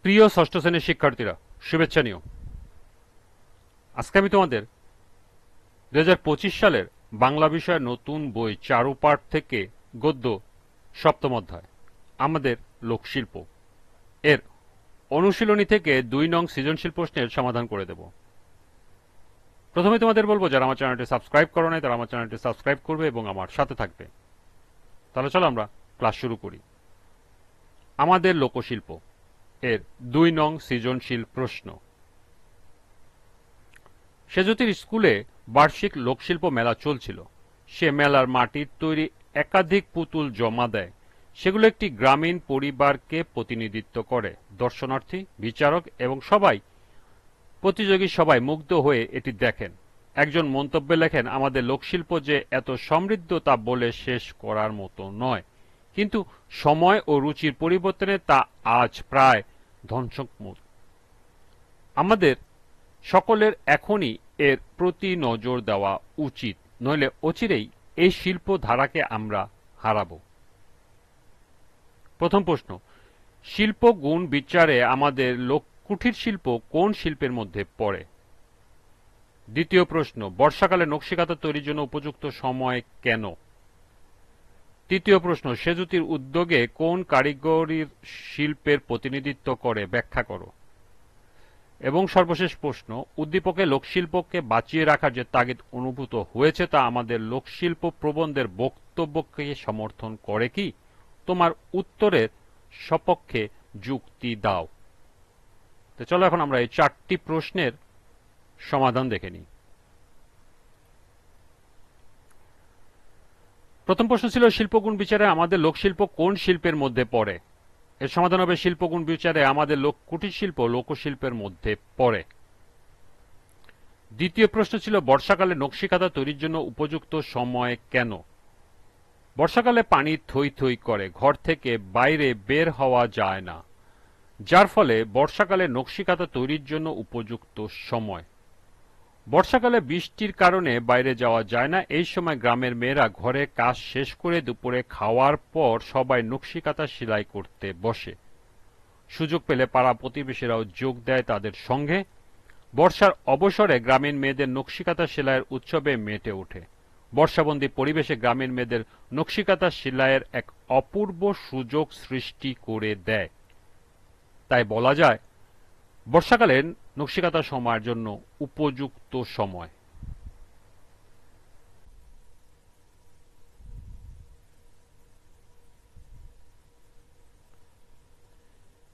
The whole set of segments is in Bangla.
প্রিয় ষষ্ঠ শ্রেণীর শিক্ষার্থীরা, শুভেচ্ছা নিও। আজকে আমি তোমাদের 2025 সালের বাংলা বিষয়ের নতুন বই চারুপাঠ থেকে গদ্য সপ্তম অধ্যায় আমাদের লোকশিল্প এর অনুশীলনী থেকে 2 নং সৃজনশীল প্রশ্নের সমাধান করে দেব। প্রথমে তোমাদের বলবো, যারা আমার চ্যানেলটি সাবস্ক্রাইব করো নাই তারা আমার চ্যানেলটি সাবস্ক্রাইব করবে এবং আমার সাথে থাকবে। তাহলে চলো আমরা ক্লাস শুরু করি। আমাদের লোকশিল্প এর 2 নং সৃজনশীল প্রশ্ন। সেজুতির স্কুলে বার্ষিক লোকশিল্প মেলা চলছিল। সে মেলার মাটির তৈরি একাধিক পুতুল জমা দেয়। সেগুলো একটি গ্রামীণ পরিবারকে প্রতিনিধিত্ব করে। দর্শনার্থী, বিচারক এবং প্রতিযোগী সবাই মুগ্ধ হয়ে এটি দেখেন। একজন মন্তব্যে লেখেন, আমাদের লোকশিল্প যে এত সমৃদ্ধ তা বলে শেষ করার মতো নয়, কিন্তু সময় ও রুচির পরিবর্তনে তা আজ প্রায় ধ্বংসমুখ। আমাদের সকলের এখনই এর প্রতি নজর দেওয়া উচিত, নইলে অচিরেই এই শিল্প ধারাকে আমরা হারাব। প্রথম প্রশ্ন, শিল্প গুণ বিচারে আমাদের কুটির শিল্প কোন শিল্পের মধ্যে পড়ে? দ্বিতীয় প্রশ্ন, বর্ষাকালে নকশিকাঁথা তৈরির জন্য উপযুক্ত সময় কেন? তৃতীয় প্রশ্ন, সেজুতির উদ্যোগে কোন কারিগরির শিল্পের প্রতিনিধিত্ব করে ব্যাখ্যা করো। এবং সর্বশেষ প্রশ্ন, উদ্দীপকে লোকশিল্পকে বাঁচিয়ে রাখার যে তাগিদ অনুভূত হয়েছে তা আমাদের লোকশিল্প প্রবন্ধের বক্তব্যকে সমর্থন করে কি? তোমার উত্তরের সপক্ষে যুক্তি দাও। তো চলো এখন আমরা এই 4টি প্রশ্নের সমাধান দেখে নিই। প্রথম প্রশ্ন ছিল, শিল্পগুণ বিচারে আমাদের লোকশিল্প কোন শিল্পের মধ্যে পড়ে? এর সমাধান হবে, শিল্পগুণ বিচারে আমাদের কুটির শিল্প লোকশিল্পের মধ্যে পড়ে। দ্বিতীয় প্রশ্ন ছিল, বর্ষাকালে নকশিকাঁথা তৈরির জন্য উপযুক্ত সময় কেন? বর্ষাকালে পানি থই থই করে, ঘর থেকে বাইরে বের হওয়া যায় না, যার ফলে বর্ষাকালে নকশিকাঁথা তৈরির জন্য উপযুক্ত সময়। বর্ষাকালে বৃষ্টির কারণে বাইরে যাওয়া যায় না, এই সময় গ্রামের মেয়েরা ঘরে কাজ শেষ করে দুপুরে খাওয়ার পর সবাই নকশিকাঁথা সেলাই করতে বসে। সুযোগ পেলে পাড়া প্রতিবেশীরাও যোগ দেয় তাদের সঙ্গে। বর্ষার অবসরে গ্রামীণ মেয়েদের নকশিকাঁথা সেলাইয়ের উৎসবে মেতে ওঠে। বর্ষাবন্দী পরিবেশে গ্রামীণ মেয়েদের নকশিকাঁথা সেলাইয়ের এক অপূর্ব সুযোগ সৃষ্টি করে দেয়। তাই বলা যায়, বর্ষাকালে নকশিকাঁথা সময়ের জন্য উপযুক্ত সময়।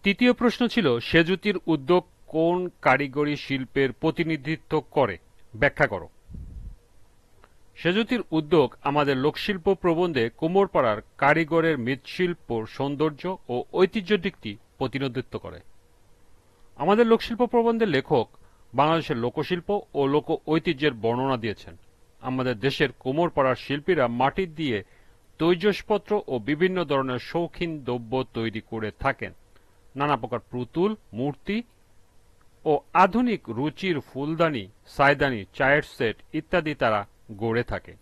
তৃতীয় প্রশ্ন ছিল, সেজুতির উদ্যোগ কোন কারিগরি শিল্পের প্রতিনিধিত্ব করে ব্যাখ্যা করো। সেজুতির উদ্যোগ আমাদের লোকশিল্প প্রবন্ধে কুমোরপাড়ার কারিগরের মৃৎশিল্প সৌন্দর্য ও ঐতিহ্য দিকটি প্রতিনিধিত্ব করে। আমাদের লোকশিল্প প্রবন্ধের লেখক বাংলাদেশের লোকশিল্প ও লোক ঐতিহ্যের বর্ণনা দিয়েছেন। আমাদের দেশের কুমোরপাড়ার শিল্পীরা মাটি দিয়ে তৈজসপত্র ও বিভিন্ন ধরনের শৌখিন দ্রব্য তৈরি করে থাকেন। নানা প্রকার পুতুল, মূর্তি ও আধুনিক রুচির ফুলদানি, সায়দানি, চায়ের সেট ইত্যাদি তারা গড়ে থাকে।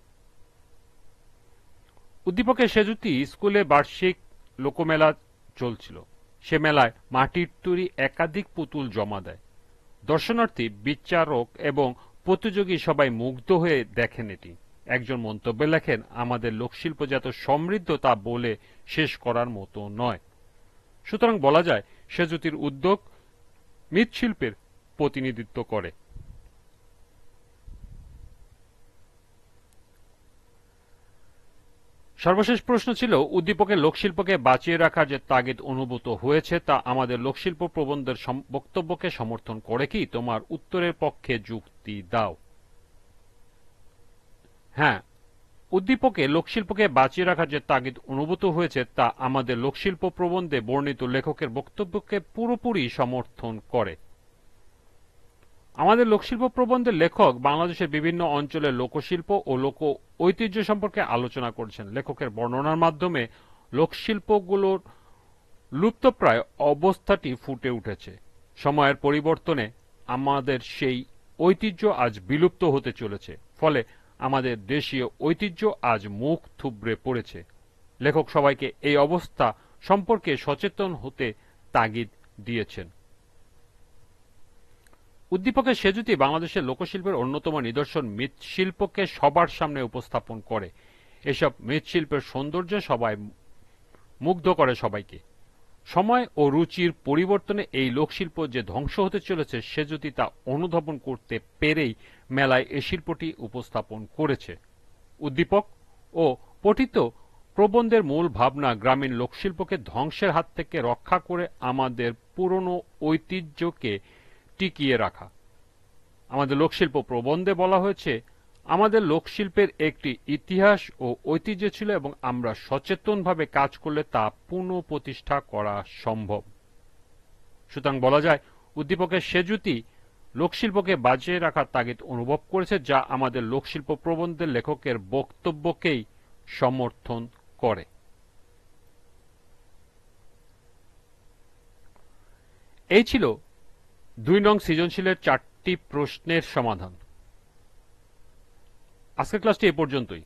উদ্দীপকে সেজুতি স্কুলে বার্ষিক লোকমেলা চলছিল। সে মেলায় মাটির তৈরি একাধিক পুতুল জমা দেয়। দর্শনার্থী, বিচারক এবং প্রতিযোগী সবাই মুগ্ধ হয়ে দেখেন এটি। একজন মন্তব্যে লেখেন, আমাদের লোকশিল্প যে এত সমৃদ্ধ তা বলে শেষ করার মতো নয়। সুতরাং বলা যায়, সেজুতির উদ্যোগ মৃৎশিল্পের প্রতিনিধিত্ব করে। সর্বশেষ প্রশ্ন ছিল, উদ্দীপকে লোকশিল্পকে বাঁচিয়ে রাখার যে তাগিদ অনুভূত হয়েছে তা আমাদের লোকশিল্প প্রবন্ধের বক্তব্যকে সমর্থন করে কি? তোমার উত্তরের পক্ষে যুক্তি দাও। হ্যাঁ, উদ্দীপকে লোকশিল্পকে বাঁচিয়ে রাখার যে তাগিদ অনুভূত হয়েছে তা আমাদের লোকশিল্প প্রবন্ধে বর্ণিত লেখকের বক্তব্যকে পুরোপুরি সমর্থন করে। আমাদের লোকশিল্প প্রবন্ধের লেখক বাংলাদেশের বিভিন্ন অঞ্চলের লোকশিল্প ও লোক ঐতিহ্য সম্পর্কে আলোচনা করেছেন। লেখকের বর্ণনার মাধ্যমে লোকশিল্পগুলোর লুপ্তপ্রায় অবস্থাটি ফুটে উঠেছে। সময়ের পরিবর্তনে আমাদের সেই ঐতিহ্য আজ বিলুপ্ত হতে চলেছে, ফলে আমাদের দেশীয় ঐতিহ্য আজ মুখ থুবড়ে পড়েছে। লেখক সবাইকে এই অবস্থা সম্পর্কে সচেতন হতে তাগিদ দিয়েছেন। উদ্দীপকের সেজুতি বাংলাদেশের লোকশিল্পের অন্যতম নিদর্শন মৃৎশিল্পকে সবার সামনে উপস্থাপন করে। এসব মৃৎশিল্পের সৌন্দর্য মুগ্ধ করে সবাইকে। সময় ও রুচির পরিবর্তনে এই লোকশিল্প যে ধ্বংস হতে চলেছে সেজুতি তা অনুধাবন করতে পেরেই মেলায় এ শিল্পটি উপস্থাপন করেছে। উদ্দীপক ও পঠিত প্রবন্ধের মূল ভাবনা গ্রামীণ লোকশিল্পকে ধ্বংসের হাত থেকে রক্ষা করে আমাদের পুরনো ঐতিহ্যকে টিকিয়ে রাখা। আমাদের লোকশিল্প প্রবন্ধে বলা হয়েছে, আমাদের লোকশিল্পের একটি ইতিহাস ও ঐতিহ্য ছিল এবং আমরা সচেতনভাবে কাজ করলে তা পুনঃপ্রতিষ্ঠা করা সম্ভব। সুতরাং বলা যায়, উদ্দীপকের সেজুতি লোকশিল্পকে বাঁচিয়ে রাখার তাগিদ অনুভব করেছে, যা আমাদের লোকশিল্প প্রবন্ধের লেখকের বক্তব্যকেই সমর্থন করে। এই ছিল 2 নং সৃজনশীলের 4টি প্রশ্নের সমাধান। আজকের ক্লাসটি এ পর্যন্তই।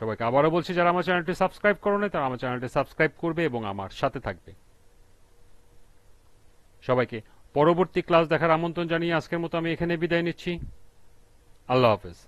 সবাইকে আবারও বলছি, যারা আমার চ্যানেলটি সাবস্ক্রাইব করোনি তারা আমার চ্যানেলটি সাবস্ক্রাইব করবে এবং আমার সাথে থাকবে। সবাইকে পরবর্তী ক্লাস দেখার আমন্ত্রণ জানিয়ে আজকের মতো আমি এখানে বিদায় নিচ্ছি। আল্লাহ হাফেজ।